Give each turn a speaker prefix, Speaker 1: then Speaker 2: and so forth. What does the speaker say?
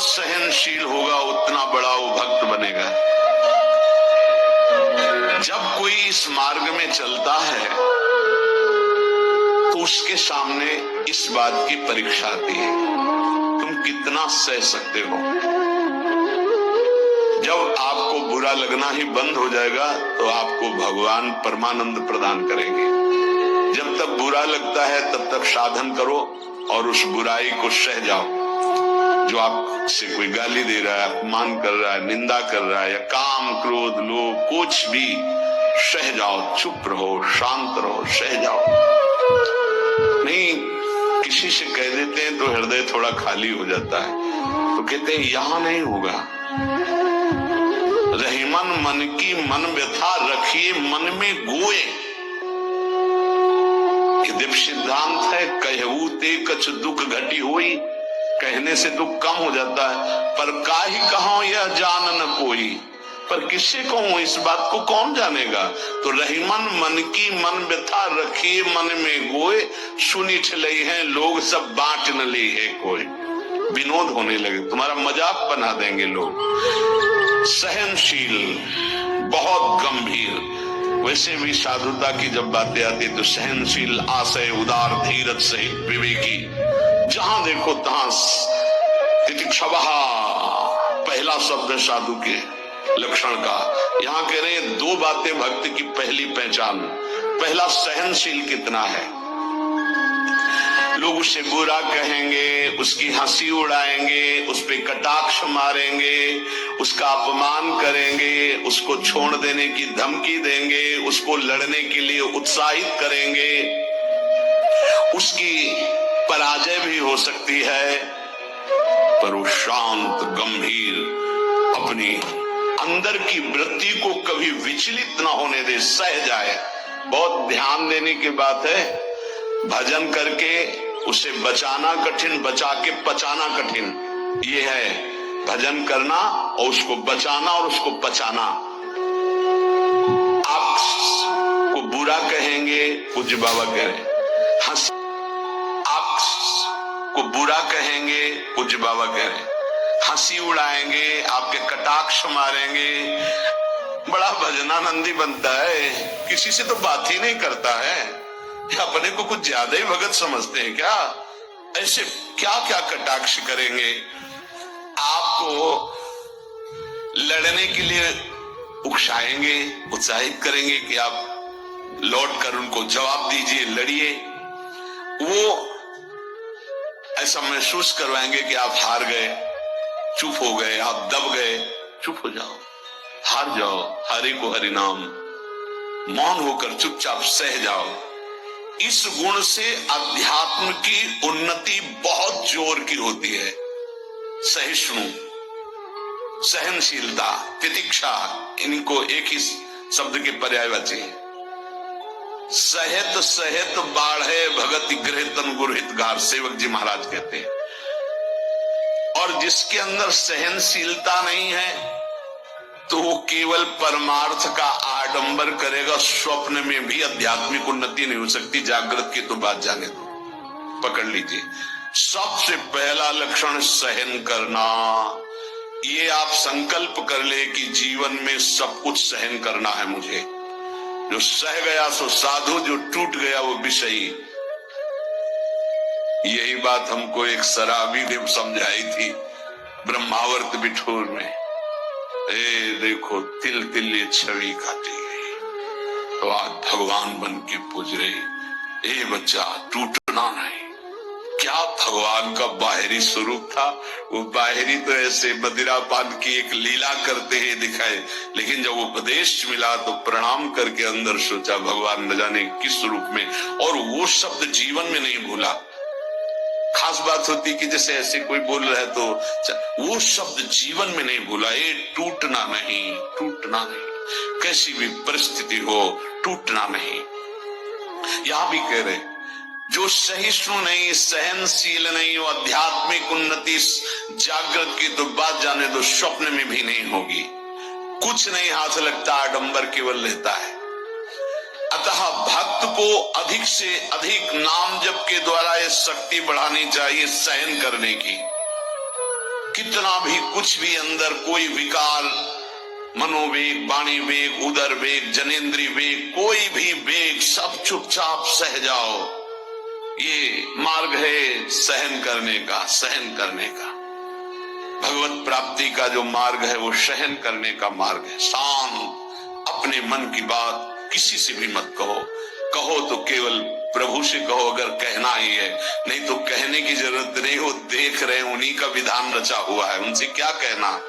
Speaker 1: सहनशील होगा उतना बड़ा वो भक्त बनेगा। जब कोई इस मार्ग में चलता है तो उसके सामने इस बात की परीक्षा आती है, तुम कितना सह सकते हो। जब आपको बुरा लगना ही बंद हो जाएगा तो आपको भगवान परमानंद प्रदान करेंगे। जब तक बुरा लगता है तब तक साधन करो और उस बुराई को सह जाओ। जो आपसे कोई गाली दे रहा है, अपमान कर रहा है, निंदा कर रहा है, या काम क्रोध लोभ कुछ भी, सह जाओ, चुप रहो, शांत रहो, सह जाओ। नहीं, किसी से कह देते हैं तो हृदय थोड़ा खाली हो जाता है, तो कहते हैं यहां नहीं होगा। रहीमन मन की मन व्यथा रखिए मन में गोए, ये दिव्य सिद्धांत है। कहू ते कछ दुख घटी होई, कहने से दुख कम हो जाता है, पर काहि कहो यह जान न कोई, पर किससे कहूं इस बात को कौन जानेगा। तो रहीमन मन की मन व्यथा रखिए मन में गोए, सुनी ठलई है लोग सब बांट न ली है कोई। विनोद होने लगे, तुम्हारा मजाक बना देंगे लोग। सहनशील, बहुत गंभीर। वैसे भी साधुता की जब बातें आती तो सहनशील, आशय, उदार, धीरज सहित विवेकी, जहां देखो तहां तितिक्षवः पहला शब्द साधु के लक्षण का। यहां कह रहे हैं दो बातें भक्त की पहली पहचान। पहला, सहनशील कितना है। लोग उसे बुरा कहेंगे, उसकी हंसी उड़ाएंगे, उस पे कटाक्ष मारेंगे, उसका अपमान करेंगे, उसको छोड़ देने की धमकी देंगे, उसको लड़ने के लिए उत्साहित करेंगे। उसकी पराजय भी हो सकती है, पर वो शांत गंभीर अपनी अंदर की वृत्ति को कभी विचलित ना होने दे, सह जाए। बहुत ध्यान देने की बात है। भजन करके उसे बचाना कठिन, बचा के पचाना कठिन। ये है भजन करना और उसको बचाना और उसको पचाना। आपको बुरा कहेंगे, पूज्य बाबा कह रहे हैं, आपको बुरा कहेंगे, पूज्य बाबा कह रहे हैं, हंसी उड़ाएंगे, आपके कटाक्ष मारेंगे, बड़ा भजनानंदी बनता है, किसी से तो बात ही नहीं करता है, अपने को कुछ ज्यादा ही भगत समझते हैं क्या। ऐसे क्या क्या कटाक्ष करेंगे, आपको लड़ने के लिए उकसाएंगे, उत्साहित करेंगे कि आप लौट कर उनको जवाब दीजिए, लड़िए। वो ऐसा महसूस करवाएंगे कि आप हार गए, चुप हो गए, आप दब गए, चुप हो जाओ, हार जाओ, हरि को हरि नाम, मौन होकर चुपचाप सह जाओ। इस गुण से अध्यात्म की उन्नति बहुत जोर की होती है। सहिष्णु, सहनशीलता, तितिक्षा, इनको एक ही शब्द के पर्यायवाची है। सहित सहित बाढ़े भगत गृह तन गुरहित गार, सेवक जी महाराज कहते हैं। और जिसके अंदर सहनशीलता नहीं है तो वो केवल परमार्थ का आडंबर करेगा, स्वप्न में भी आध्यात्मिक उन्नति नहीं हो सकती। जागृत की तो बात जाने दो, पकड़ लीजिए। सबसे पहला लक्षण सहन करना। ये आप संकल्प कर ले कि जीवन में सब कुछ सहन करना है मुझे। जो सह गया सो साधु, जो टूट गया वो विषयी। यही बात हमको एक शराबी देव समझाई थी ब्रह्मावर्त बिठोर में। ए देखो तिल तिल ये छवि काटी गई, तो आज भगवान बन के पूज रही। ए बच्चा टूटना नहीं। क्या भगवान का बाहरी स्वरूप था। वो बाहरी तो ऐसे मदिरा पान की एक लीला करते ही दिखाए, लेकिन जब उपदेश मिला तो प्रणाम करके अंदर सोचा भगवान न जाने किस रूप में, और वो शब्द जीवन में नहीं भूला। खास बात होती कि जैसे ऐसे कोई बोल रहा है तो वो शब्द जीवन में नहीं भूला। ये टूटना नहीं, टूटना नहीं, कैसी भी परिस्थिति हो टूटना नहीं। यहां भी कह रहे जो सहिष्णु नहीं, सहनशील नहीं, वो आध्यात्मिक उन्नति जागृत की तो बात जाने दो, स्वप्न में भी नहीं होगी। कुछ नहीं हाथ लगता, आडंबर केवल रहता है। अतः भक्त को अधिक से अधिक नाम जप के द्वारा ये शक्ति बढ़ानी चाहिए सहन करने की, कितना भी कुछ भी अंदर कोई विकार, मनोवेग, वाणी वेग, उदर वेग, जनेन्द्रीय वेग, कोई भी वेग, सब चुपचाप सह जाओ। ये मार्ग है सहन करने का, सहन करने का। भगवत प्राप्ति का जो मार्ग है वो सहन करने का मार्ग है। शांत, अपने मन की बात किसी से भी मत कहो, कहो तो केवल प्रभु से कहो अगर कहना ही है, नहीं तो कहने की जरूरत नहीं, वो देख रहे हैं, उन्हीं का विधान रचा हुआ है, उनसे क्या कहना।